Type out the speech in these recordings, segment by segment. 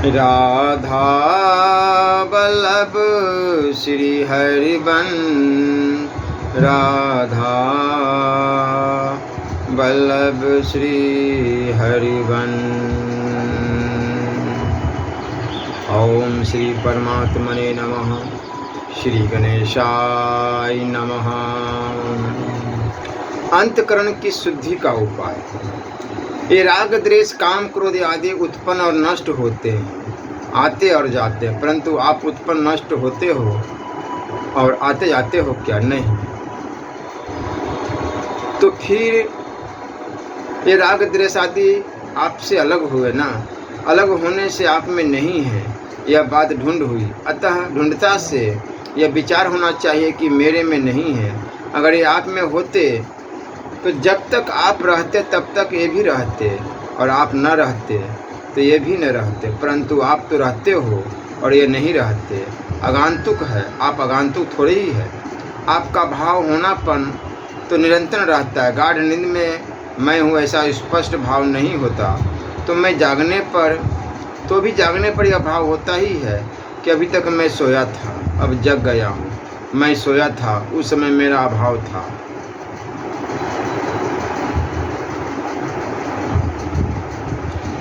राधा वल्लभ श्री हरिवन, राधा वल्लभ श्री हरिवन। ओम श्री परमात्मने नमः। श्री गणेशाय नमः। अंतकरण की शुद्धि का उपाय। ये राग द्वेष काम क्रोध आदि उत्पन्न और नष्ट होते हैं, आते और जाते हैं, परंतु आप उत्पन्न नष्ट होते हो और आते जाते हो क्या? नहीं। तो फिर ये राग द्वेष आदि आपसे अलग हुए ना, अलग होने से आप में नहीं है, यह बात ढूंढ हुई। अतः ढूंढता से यह विचार होना चाहिए कि मेरे में नहीं है। अगर ये आप में होते तो जब तक आप रहते तब तक ये भी रहते, और आप न रहते तो ये भी न रहते। परंतु आप तो रहते हो और ये नहीं रहते। आगंतुक है, आप आगंतुक थोड़े ही है। आपका भाव होनापन तो निरंतर रहता है। गाढ़ नींद में मैं हूँ ऐसा स्पष्ट भाव नहीं होता। तो मैं जागने पर यह भाव होता ही है कि अभी तक मैं सोया था, अब जग गया हूँ। मैं सोया था, उस समय मेरा अभाव था।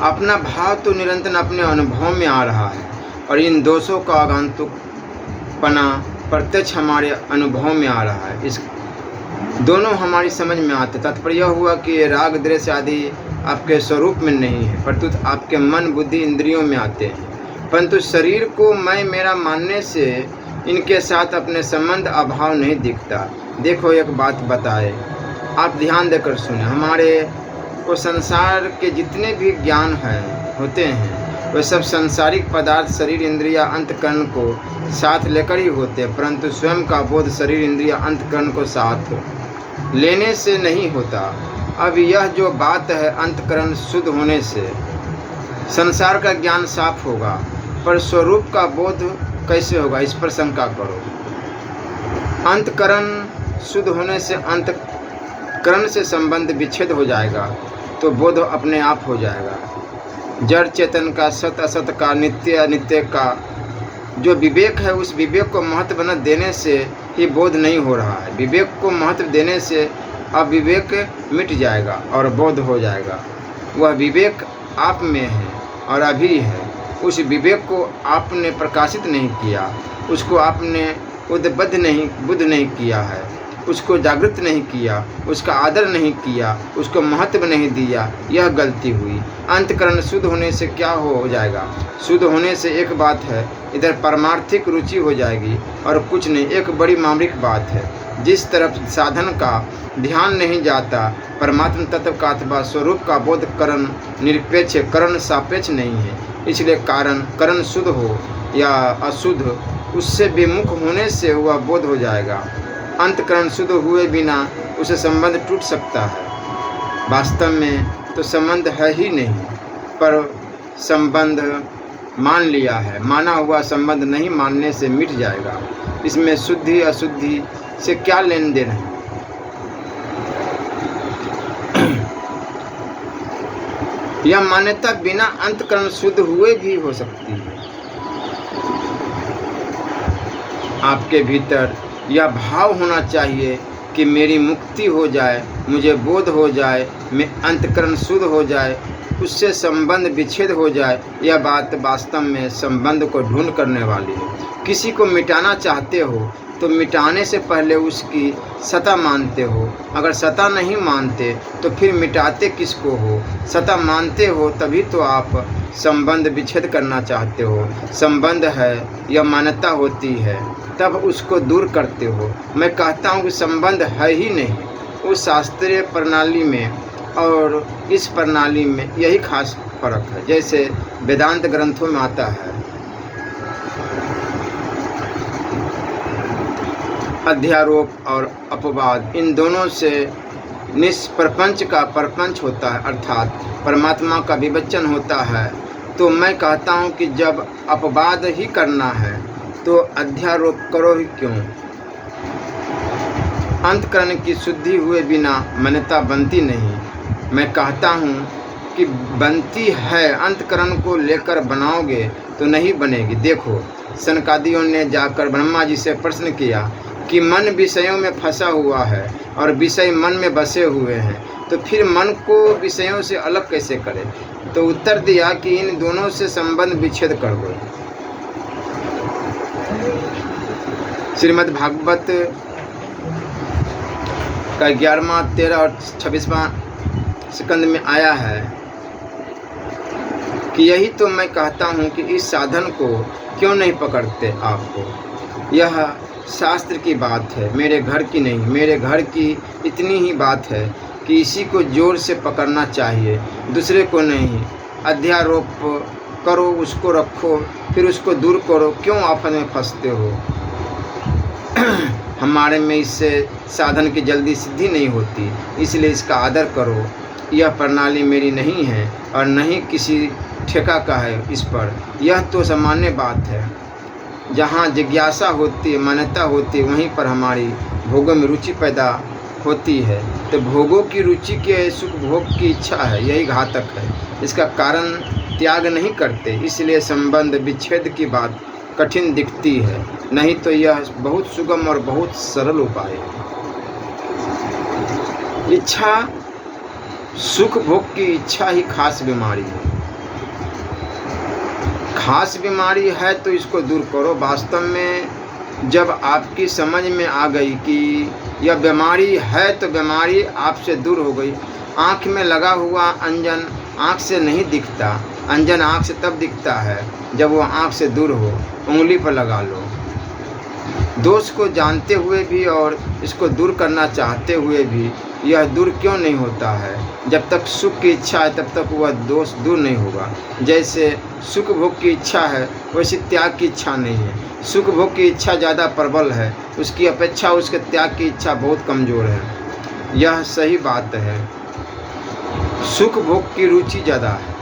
अपना भाव तो निरंतर अपने अनुभव में आ रहा है, और इन दोषों का आगंतुकपना प्रत्यक्ष हमारे अनुभव में आ रहा है। इस दोनों हमारी समझ में आते। तात्पर्य यह हुआ कि ये राग द्वेष आदि आपके स्वरूप में नहीं है, परंतु आपके मन बुद्धि इंद्रियों में आते हैं। परंतु शरीर को मैं मेरा मानने से इनके साथ अपने संबंध अभाव नहीं दिखता। देखो एक बात बताए, आप ध्यान देकर सुने। हमारे को संसार के जितने भी ज्ञान होते हैं, वे सब सांसारिक पदार्थ शरीर इंद्रिया अंतकरण को साथ लेकर ही होते हैं, परंतु स्वयं का बोध शरीर इंद्रिया अंतकरण को साथ लेने से नहीं होता। अब यह जो बात है, अंतकरण शुद्ध होने से संसार का ज्ञान साफ होगा, पर स्वरूप का बोध कैसे होगा, इस पर शंका करो। अंतकरण शुद्ध होने से अंतकरण से संबंध विच्छेद हो जाएगा, तो बोध अपने आप हो जाएगा। जड़ चेतन का, सत असत का, नित्य अनित्य का जो विवेक है, उस विवेक को महत्व न देने से ही बोध नहीं हो रहा है। विवेक को महत्व देने से अविवेक मिट जाएगा और बोध हो जाएगा। वह विवेक आप में है और अभी है। उस विवेक को आपने प्रकाशित नहीं किया, उसको आपने बुद्ध नहीं किया है, उसको जागृत नहीं किया, उसका आदर नहीं किया, उसको महत्व नहीं दिया, यह गलती हुई। अंतकरण शुद्ध होने से क्या हो जाएगा? शुद्ध होने से एक बात है, इधर परमार्थिक रुचि हो जाएगी और कुछ नहीं। एक बड़ी मामूलिक बात है, जिस तरफ साधन का ध्यान नहीं जाता, परमात्मा तत्व का अथवा स्वरूप का बोध करण निरपेक्ष, करण सापेक्ष नहीं है। इसलिए करण शुद्ध हो या अशुद्ध, उससे विमुख होने से वह बोध हो जाएगा। अंतकरण शुद्ध हुए बिना उसे संबंध टूट सकता है। वास्तव में तो संबंध है ही नहीं, पर संबंध मान लिया है। माना हुआ संबंध नहीं मानने से मिट जाएगा। इसमें शुद्धि अशुद्धि से क्या लेन देन है? यह मान्यता बिना अंतकरण शुद्ध हुए भी हो सकती है। आपके भीतर यह भाव होना चाहिए कि मेरी मुक्ति हो जाए, मुझे बोध हो जाए, मैं अंतकरण शुद्ध हो जाए, उससे संबंध विच्छेद हो जाए। यह बात वास्तव में संबंध को ढूंढ करने वाली है। किसी को मिटाना चाहते हो तो मिटाने से पहले उसकी सत्ता मानते हो। अगर सत्ता नहीं मानते तो फिर मिटाते किसको हो? सत्ता मानते हो तभी तो आप संबंध विच्छेद करना चाहते हो। संबंध है, यह मान्यता होती है, तब उसको दूर करते हो। मैं कहता हूँ कि संबंध है ही नहीं। उस शास्त्रीय प्रणाली में और इस प्रणाली में यही खास फर्क है। जैसे वेदांत ग्रंथों में आता है, अध्यारोप और अपवाद, इन दोनों से निष्प्रपंच का परपंच होता है, अर्थात परमात्मा का विवेचन होता है। तो मैं कहता हूँ कि जब अपवाद ही करना है तो अध्यारोप करो ही क्यों? अंतकरण की शुद्धि हुए बिना मान्यता बनती नहीं। मैं कहता हूँ कि बनती है, अंतकरण को लेकर बनाओगे तो नहीं बनेगी। देखो, सनकादियों ने जाकर ब्रह्मा जी से प्रश्न किया कि मन विषयों में फंसा हुआ है और विषय मन में बसे हुए हैं, तो फिर मन को विषयों से अलग कैसे करें? तो उत्तर दिया कि इन दोनों से संबंध विच्छेद कर दो। श्रीमद् भागवत का 11वां, 13 और 26वां स्कंद में आया है कि यही तो मैं कहता हूँ कि इस साधन को क्यों नहीं पकड़ते आपको। यह शास्त्र की बात है, मेरे घर की नहीं। मेरे घर की इतनी ही बात है कि इसी को जोर से पकड़ना चाहिए, दूसरे को नहीं। अध्यारोप करो, उसको रखो, फिर उसको दूर करो, क्यों आफत में फंसते हो? हमारे में इससे साधन की जल्दी सिद्धि नहीं होती, इसलिए इसका आदर करो। यह प्रणाली मेरी नहीं है और नहीं किसी ठेका का है इस पर। यह तो सामान्य बात है। जहाँ जिज्ञासा होती है, मान्यता होती है, वहीं पर हमारी भोगों में रुचि पैदा होती है। तो भोगों की रुचि के सुख भोग की इच्छा है, यही घातक है। इसका कारण त्याग नहीं करते, इसलिए संबंध विच्छेद की बात कठिन दिखती है। नहीं तो यह बहुत सुगम और बहुत सरल उपाय है। इच्छा, सुख भोग की इच्छा ही खास बीमारी है। खास बीमारी है तो इसको दूर करो। वास्तव में जब आपकी समझ में आ गई कि यह बीमारी है तो बीमारी आपसे दूर हो गई। आँख में लगा हुआ अंजन आँख से नहीं दिखता, अंजन आँख से तब दिखता है जब वो आँख से दूर हो। उंगली पर लगा लो। दोष को जानते हुए भी और इसको दूर करना चाहते हुए भी यह दूर क्यों नहीं होता है? जब तक सुख की इच्छा है तब तक वह दोष दूर नहीं होगा। जैसे सुख भोग की इच्छा है वैसे त्याग की इच्छा नहीं है। सुख भोग की इच्छा ज़्यादा प्रबल है, उसकी अपेक्षा उसके त्याग की इच्छा बहुत कमज़ोर है। यह सही बात है। सुख भोग की रुचि ज़्यादा है,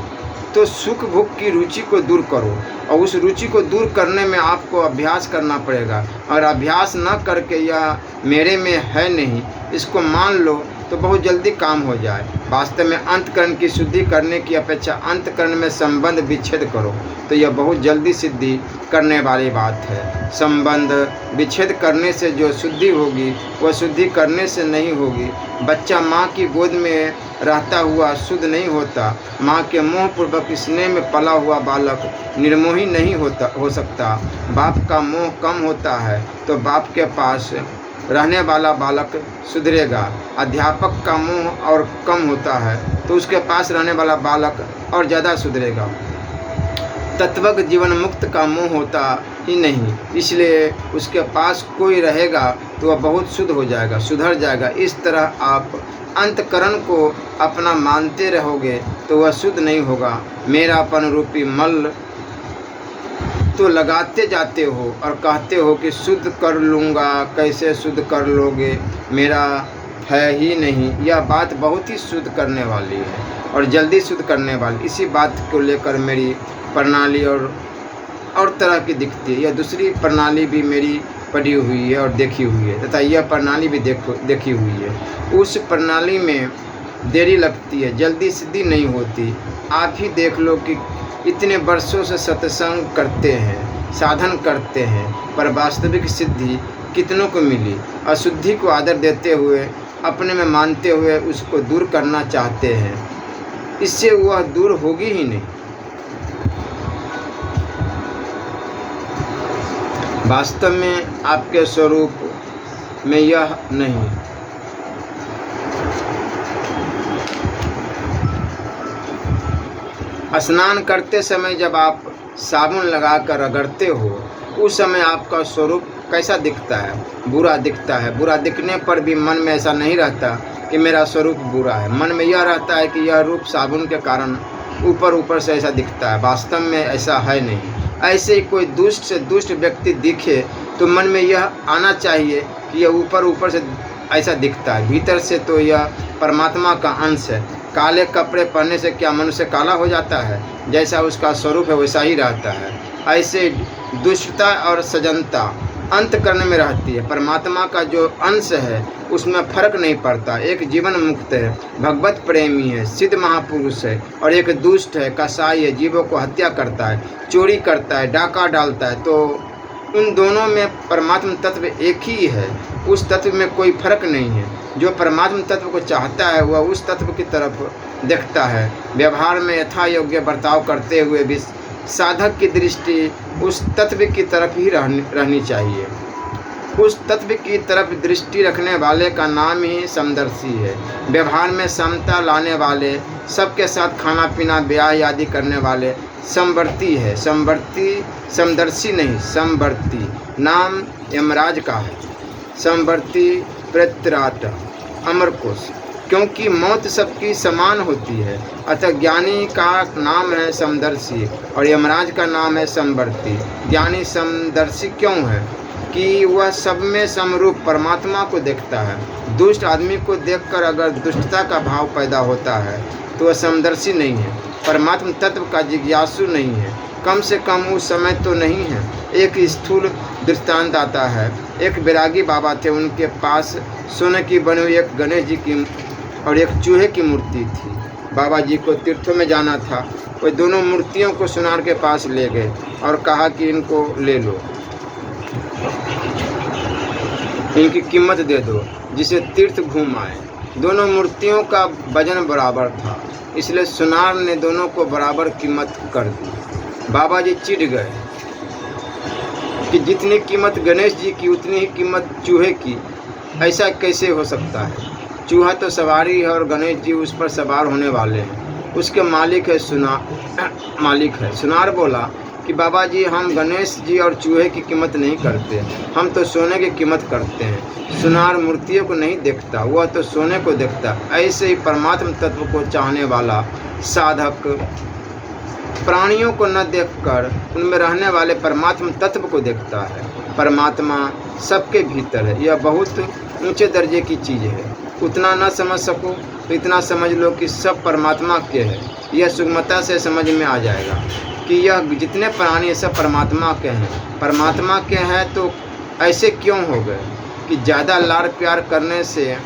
तो सुख भोग की रुचि को दूर करो। और उस रुचि को दूर करने में आपको अभ्यास करना पड़ेगा। और अभ्यास न करके यह मेरे में है नहीं, इसको मान लो तो बहुत जल्दी काम हो जाए। वास्तव में अंतकरण की शुद्धि करने की अपेक्षा अंतकरण में संबंध विच्छेद करो तो यह बहुत जल्दी सिद्धि करने वाली बात है। संबंध विच्छेद करने से जो शुद्धि होगी वह शुद्धि करने से नहीं होगी। बच्चा माँ की गोद में रहता हुआ शुद्ध नहीं होता। माँ के मोहपूर्वक स्नेह में पला हुआ बालक निर्मोही नहीं हो सकता। बाप का मोह कम होता है तो बाप के पास रहने वाला बालक सुधरेगा। अध्यापक का मोह और कम होता है तो उसके पास रहने वाला बालक और ज़्यादा सुधरेगा। तत्वज्ञ जीवन मुक्त का मोह होता ही नहीं, इसलिए उसके पास कोई रहेगा तो वह बहुत शुद्ध हो जाएगा, सुधर जाएगा। इस तरह आप अंतकरण को अपना मानते रहोगे तो वह शुद्ध नहीं होगा। मेरापन रूपी मल तो लगाते जाते हो और कहते हो कि शुद्ध कर लूँगा। कैसे शुद्ध कर लोगे? मेरा है ही नहीं। यह बात बहुत ही शुद्ध करने वाली है और जल्दी शुद्ध करने वाली। इसी बात को लेकर मेरी प्रणाली और तरह की दिखती है। यह दूसरी प्रणाली भी मेरी पढ़ी हुई है और देखी हुई है तथा यह प्रणाली भी देखी हुई है। उस प्रणाली में देरी लगती है, जल्दी सिद्धि नहीं होती। आप ही देख लो कि इतने वर्षों से सत्संग करते हैं, साधन करते हैं, पर वास्तविक सिद्धि कितनों को मिली? अशुद्धि को आदर देते हुए, अपने में मानते हुए उसको दूर करना चाहते हैं, इससे वह दूर होगी ही नहीं। वास्तव में आपके स्वरूप में यह नहीं। स्नान करते समय जब आप साबुन लगाकर रगड़ते हो उस समय आपका स्वरूप कैसा दिखता है? बुरा दिखता है। बुरा दिखने पर भी मन में ऐसा नहीं रहता कि मेरा स्वरूप बुरा है। मन में यह रहता है कि यह रूप साबुन के कारण ऊपर से ऐसा दिखता है। वास्तव में ऐसा है नहीं। ऐसे ही कोई दुष्ट से दुष्ट व्यक्ति दिखे तो मन में यह आना चाहिए कि यह ऊपर से ऐसा दिखता है, भीतर से तो यह परमात्मा का अंश है। काले कपड़े पहनने से क्या मनुष्य काला हो जाता है? जैसा उसका स्वरूप है वैसा ही रहता है। ऐसे दुष्टता और सजनता अंतकरण में रहती है। परमात्मा का जो अंश है उसमें फर्क नहीं पड़ता। एक जीवन मुक्त है, भगवत प्रेमी है, सिद्ध महापुरुष है, और एक दुष्ट है, कसाई है, जीवों को हत्या करता है, चोरी करता है, डाका डालता है। तो उन दोनों में परमात्म तत्व एक ही है, उस तत्व में कोई फर्क नहीं है। जो परमात्म तत्व को चाहता है वह उस तत्व की तरफ देखता है। व्यवहार में यथा योग्य बर्ताव करते हुए भी साधक की दृष्टि उस तत्व की तरफ ही रहनी चाहिए। उस तत्व की तरफ दृष्टि रखने वाले का नाम ही समदर्शी है। व्यवहार में समता लाने वाले, सबके साथ खाना पीना ब्याह आदि करने वाले समवर्ती है। समदर्शी नहीं, समवर्ती नाम यमराज का है। समवर्ती प्रत्राट अमरकोश, क्योंकि मौत सबकी समान होती है, अतः ज्ञानी का नाम है समदर्शी और यमराज का नाम है समवर्ती। ज्ञानी समदर्शी क्यों है? कि वह सब में समरूप परमात्मा को देखता है। दुष्ट आदमी को देखकर अगर दुष्टता का भाव पैदा होता है तो वह समदर्शी नहीं है, परमात्म तत्व का जिज्ञासु नहीं है। कम से कम उस समय तो नहीं है। एक स्थूल दृष्टांत आता है। एक बैरागी बाबा थे, उनके पास सोने की बनी हुई एक गणेश जी की और एक चूहे की मूर्ति थी। बाबा जी को तीर्थों में जाना था। वे दोनों मूर्तियों को सुनार के पास ले गए और कहा कि इनको ले लो, इनकी कीमत दे दो, जिसे तीर्थ घूम आए। दोनों मूर्तियों का वजन बराबर था, इसलिए सुनार ने दोनों को बराबर कीमत कर दी। बाबा जी चिढ़ गए कि जितनी कीमत गणेश जी की उतनी ही कीमत चूहे की, ऐसा कैसे हो सकता है? चूहा तो सवारी है और गणेश जी उस पर सवार होने वाले हैं, उसके मालिक है। सुनार बोला कि बाबा जी, हम गणेश जी और चूहे की कीमत नहीं करते, हम तो सोने की कीमत करते हैं। सुनार मूर्तियों को नहीं देखता, वह तो सोने को देखता। ऐसे ही परमात्म तत्व को चाहने वाला साधक प्राणियों को न देखकर उनमें रहने वाले परमात्म तत्व को देखता है। परमात्मा सबके भीतर है, यह बहुत ऊंचे दर्जे की चीज़ है। उतना न समझ सको तो इतना समझ लो कि सब परमात्मा के है। यह सुगमता से समझ में आ जाएगा कि यह जितने प्राणी सब परमात्मा के हैं। परमात्मा के हैं तो ऐसे क्यों हो गए कि ज़्यादा लाड़ प्यार करने से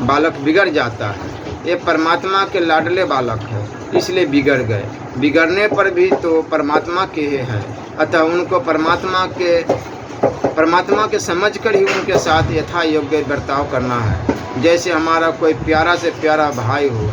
बालक बिगड़ जाता है। ये परमात्मा के लाडले बालक है, इसलिए बिगड़ गए। बिगड़ने पर भी तो परमात्मा के हैं, अतः उनको परमात्मा के समझकर ही उनके साथ यथा योग्य बर्ताव करना है। जैसे हमारा कोई प्यारा से प्यारा भाई हो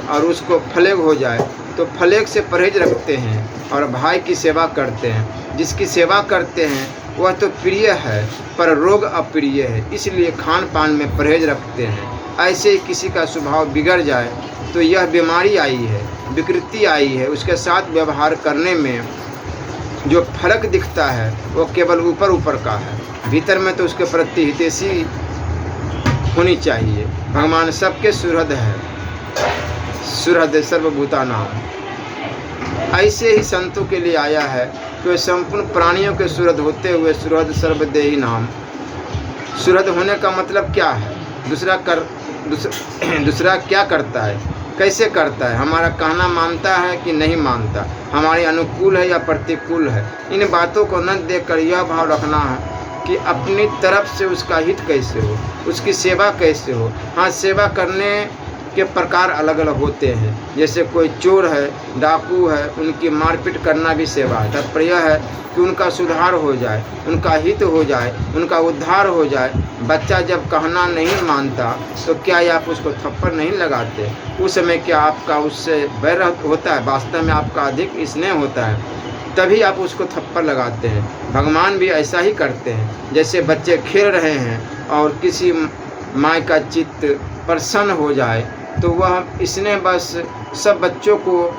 और उसको फ्लेग हो जाए तो फ्लेग से परहेज रखते हैं और भाई की सेवा करते हैं। जिसकी सेवा करते हैं वह तो प्रिय है पर रोग अप्रिय है, इसलिए खान पान में परहेज रखते हैं। ऐसे ही किसी का स्वभाव बिगड़ जाए तो यह बीमारी आई है, विकृति आई है। उसके साथ व्यवहार करने में जो फर्क दिखता है वो केवल ऊपर ऊपर का है, भीतर में तो उसके प्रति हितैषी होनी चाहिए। भगवान सबके सुहृद है, सुहृद सर्वभूता नाम। ऐसे ही संतों के लिए आया है कि वे संपूर्ण प्राणियों के सुहृद होते हुए सुहृद सर्वदेही नाम। सुहृद होने का मतलब क्या है? दूसरा क्या करता है, कैसे करता है, हमारा कहना मानता है कि नहीं मानता, हमारे अनुकूल है या प्रतिकूल है। इन बातों को न देखकर यह भाव रखना है कि अपनी तरफ से उसका हित कैसे हो, उसकी सेवा कैसे हो। हाँ, सेवा करने के प्रकार अलग अलग होते हैं। जैसे कोई चोर है, डाकू है, उनकी मारपीट करना भी सेवा है। तात्पर्य है कि उनका सुधार हो जाए, उनका हित हो जाए, उनका उद्धार हो जाए। बच्चा जब कहना नहीं मानता तो क्या आप उसको थप्पड़ नहीं लगाते? उस समय क्या आपका उससे बैर होता है? वास्तव में आपका अधिक स्नेह होता है, तभी आप उसको थप्पड़ लगाते हैं। भगवान भी ऐसा ही करते हैं। जैसे बच्चे खेल रहे हैं और किसी माँ का चित्त प्रसन्न हो जाए तो वह इसने बस सब बच्चों को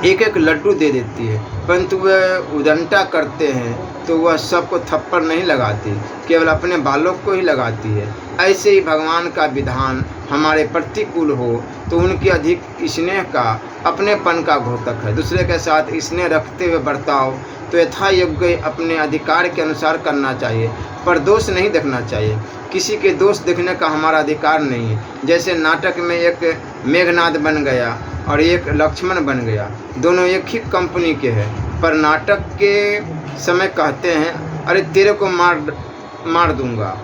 एक एक लड्डू दे देती है, परंतु वह उदंटा करते हैं तो वह सबको थप्पड़ नहीं लगाती, केवल अपने बालों को ही लगाती है। ऐसे ही भगवान का विधान हमारे प्रतिकूल हो तो उनकी अधिक स्नेह का, अपनेपन का घोतक है। दूसरे के साथ स्नेह रखते हुए बर्ताव तो यथा योग्य अपने अधिकार के अनुसार करना चाहिए, पर दोष नहीं देखना चाहिए। किसी के दोष देखने का हमारा अधिकार नहीं है। जैसे नाटक में एक मेघनाद बन गया और एक लक्ष्मण बन गया, दोनों एक ही कंपनी के हैं, पर नाटक के समय कहते हैं अरे तेरे को मार दूंगा,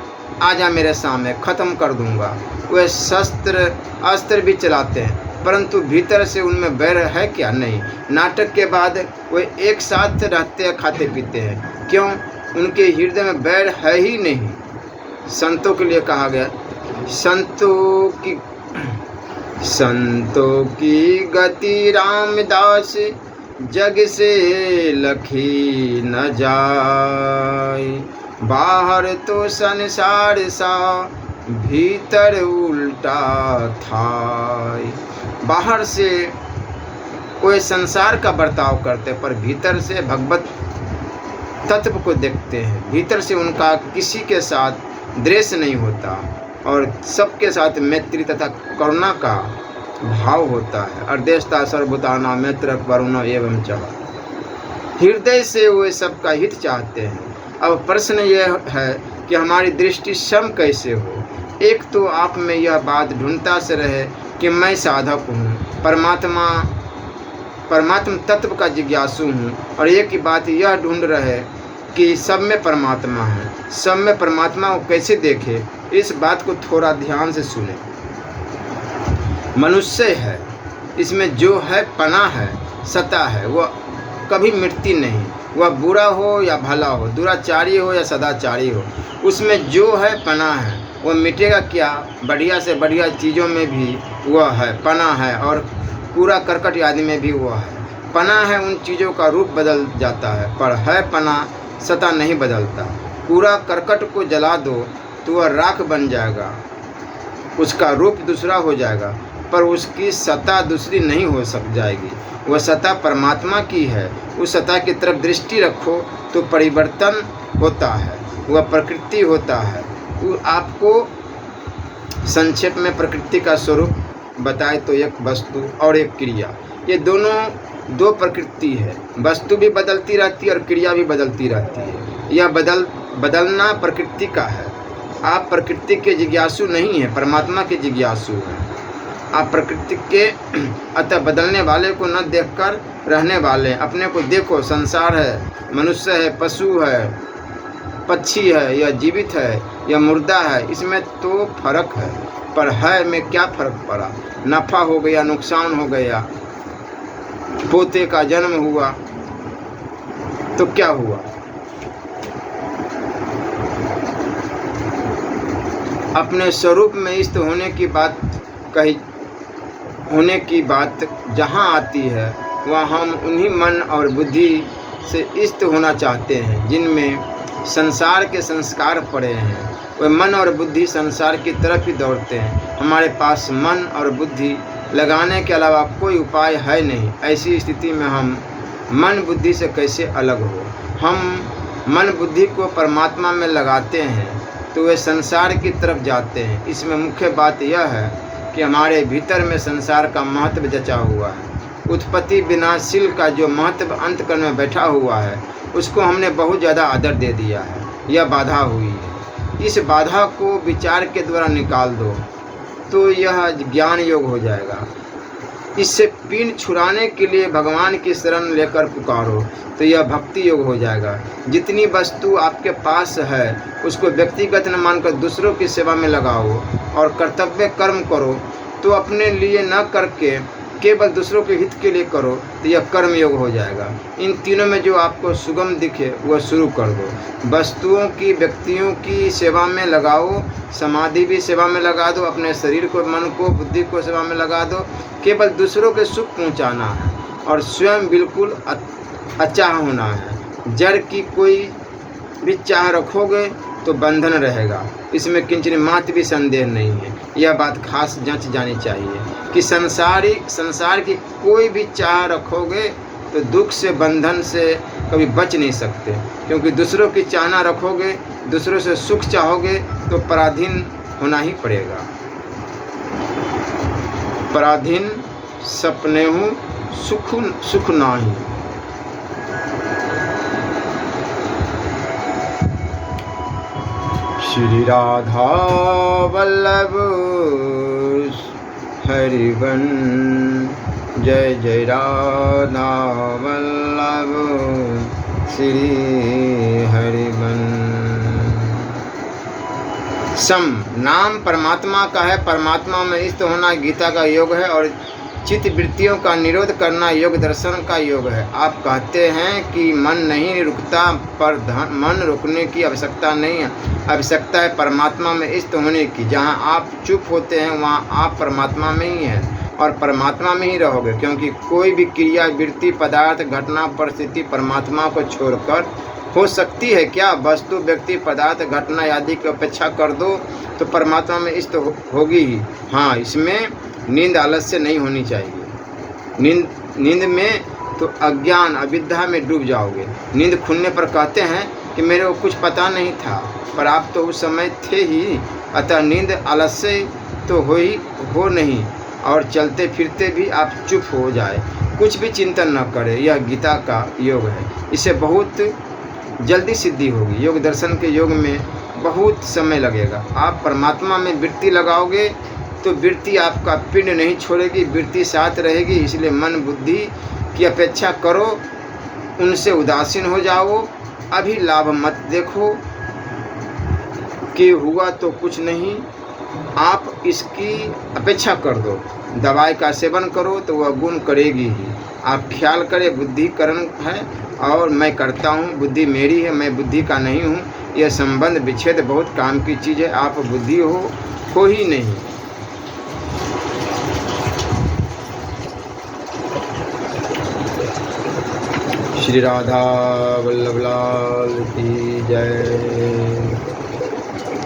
आजा मेरे सामने, ख़त्म कर दूंगा। वे शस्त्र अस्त्र भी चलाते हैं, परंतु भीतर से उनमें बैर है क्या? नहीं। नाटक के बाद वे एक साथ रहते हैं, खाते पीते हैं। क्यों? उनके हृदय में बैर है ही नहीं। संतों के लिए कहा गया, संतों की गति रामदास, जग से लखी न जाए। बाहर तो संसार सा, भीतर उल्टा था। बाहर से कोई संसार का बर्ताव करते, पर भीतर से भगवत तत्व को देखते हैं। भीतर से उनका किसी के साथ द्वेष नहीं होता और सबके साथ मैत्री तथा करुणा का भाव होता है। अर्देशता सर्वभूतानां मैत्र करुणा एवं च। हृदय से वे सबका हित चाहते हैं। अब प्रश्न यह है कि हमारी दृष्टि सम कैसे हो। एक तो आप में यह बात ढूंढता से रहे कि मैं साधक हूँ, परमात्म तत्व का जिज्ञासु हूँ, और एक ही बात यह ढूंढ रहे कि सब में परमात्मा है। सब में परमात्मा को कैसे देखे, इस बात को थोड़ा ध्यान से सुने। मनुष्य है, इसमें जो है पना है, सता है, वह कभी मिटती नहीं। वह बुरा हो या भला हो, दुराचारी हो या सदाचारी हो, उसमें जो है पना है, वह मिटेगा क्या? बढ़िया से बढ़िया चीज़ों में भी वह है, पना है, और कूड़ा करकट आदि में भी वह है। पना है, उन चीज़ों का रूप बदल जाता है, पर है पना सता नहीं बदलता। कूड़ा करकट को जला दो तो वह राख बन जाएगा, उसका रूप दूसरा हो जाएगा, पर उसकी सत्ता दूसरी नहीं हो जाएगी। वह सत्ता परमात्मा की है। उस सत्ता की तरफ दृष्टि रखो तो परिवर्तन होता है, वह प्रकृति होता है। आपको संक्षेप में प्रकृति का स्वरूप बताए तो एक वस्तु और एक क्रिया, ये दोनों दो प्रकृति है। वस्तु भी बदलती रहती है और क्रिया भी बदलती रहती है। यह बदलना प्रकृति का है। आप प्रकृति के जिज्ञासु नहीं हैं, परमात्मा के जिज्ञासु हैं। आप प्रकृति के अतः बदलने वाले को न देखकर रहने वाले। अपने को देखो, संसार है, मनुष्य है, पशु है, पक्षी है, या जीवित है या मुर्दा है, इसमें तो फर्क है, पर है में क्या फर्क पड़ा? नफ़ा हो गया, नुकसान हो गया, पोते का जन्म हुआ तो क्या हुआ? अपने स्वरूप में स्थित होने की बात जहाँ आती है, वहाँ हम उन्हीं मन और बुद्धि से स्थित होना चाहते हैं जिनमें संसार के संस्कार पड़े हैं। वे मन और बुद्धि संसार की तरफ ही दौड़ते हैं। हमारे पास मन और बुद्धि लगाने के अलावा कोई उपाय है नहीं। ऐसी स्थिति में हम मन बुद्धि से कैसे अलग हो? हम मन बुद्धि को परमात्मा में लगाते हैं तो वे संसार की तरफ जाते हैं। इसमें मुख्य बात यह है कि हमारे भीतर में संसार का महत्व जचा हुआ है। उत्पत्ति विनाशील का जो महत्व अंतकरण में बैठा हुआ है, उसको हमने बहुत ज़्यादा आदर दे दिया है। यह बाधा हुई है। इस बाधा को विचार के द्वारा निकाल दो तो यह ज्ञान योग हो जाएगा। इससे पीन छुड़ाने के लिए भगवान की शरण लेकर पुकारो तो यह भक्ति योग हो जाएगा। जितनी वस्तु आपके पास है उसको व्यक्तिगत न मानकर दूसरों की सेवा में लगाओ और कर्तव्य कर्म करो, तो अपने लिए न करके केवल दूसरों के हित के लिए करो तो यह कर्म योग हो जाएगा। इन तीनों में जो आपको सुगम दिखे वह शुरू कर दो। वस्तुओं की, व्यक्तियों की सेवा में लगाओ, समाधि भी सेवा में लगा दो, अपने शरीर को, मन को, बुद्धि को सेवा में लगा दो। केवल दूसरों के सुख पहुंचाना है और स्वयं बिल्कुल अचाह होना है। जड़ की कोई भी चाह रखोगे तो बंधन रहेगा, इसमें किंचन मात्र भी संदेह नहीं है। यह बात खास जांच जानी चाहिए कि संसार की कोई भी चाह रखोगे तो दुख से, बंधन से कभी बच नहीं सकते, क्योंकि दूसरों की चाहना रखोगे, दूसरों से सुख चाहोगे तो पराधीन होना ही पड़ेगा। पराधीन सपने हूँ सुख नाही। श्री राधा वल्लभ हरिवन जय जय राधा वल्लभ श्री हरिवंश। सम नाम परमात्मा का है, परमात्मा में स्थित होना गीता का योग है, और चित्त वृत्तियों का निरोध करना योग दर्शन का योग है। आप कहते हैं कि मन नहीं रुकता, पर मन रुकने की आवश्यकता नहीं है, आवश्यकता है परमात्मा में स्थित होने की। जहाँ आप चुप होते हैं वहाँ आप परमात्मा में ही हैं और परमात्मा में ही रहोगे, क्योंकि कोई भी क्रिया, वृत्ति, पदार्थ, घटना, परिस्थिति परमात्मा को छोड़कर हो सकती है क्या? वस्तु, व्यक्ति, पदार्थ, घटना आदि की अपेक्षा कर दो तो परमात्मा में स्थित होगी ही। हाँ, इसमें नींद आलस्य नहीं होनी चाहिए। नींद में तो अज्ञान अविद्या में डूब जाओगे। नींद खुलने पर कहते हैं कि मेरे को कुछ पता नहीं था, पर आप तो उस समय थे ही, अतः नींद आलस्य तो हो नहीं, और चलते फिरते भी आप चुप हो जाए, कुछ भी चिंतन न करें। यह गीता का योग है, इसे बहुत जल्दी सिद्धि होगी। योग दर्शन के योग में बहुत समय लगेगा। आप परमात्मा में वृत्ति लगाओगे तो वृत्ति आपका पिंड नहीं छोड़ेगी, वृत्ति साथ रहेगी। इसलिए मन बुद्धि की अपेक्षा करो, उनसे उदासीन हो जाओ। अभी लाभ मत देखो कि हुआ तो कुछ नहीं, आप इसकी अपेक्षा कर दो। दवाई का सेवन करो तो वह गुण करेगी ही। आप ख्याल करें, बुद्धि कर्म है और मैं करता हूँ, बुद्धि मेरी है, मैं बुद्धि का नहीं हूँ। यह संबंध विच्छेद बहुत काम की चीज़ है। आप बुद्धि हो ही नहीं। श्री राधा वल्लभ लाल की जय।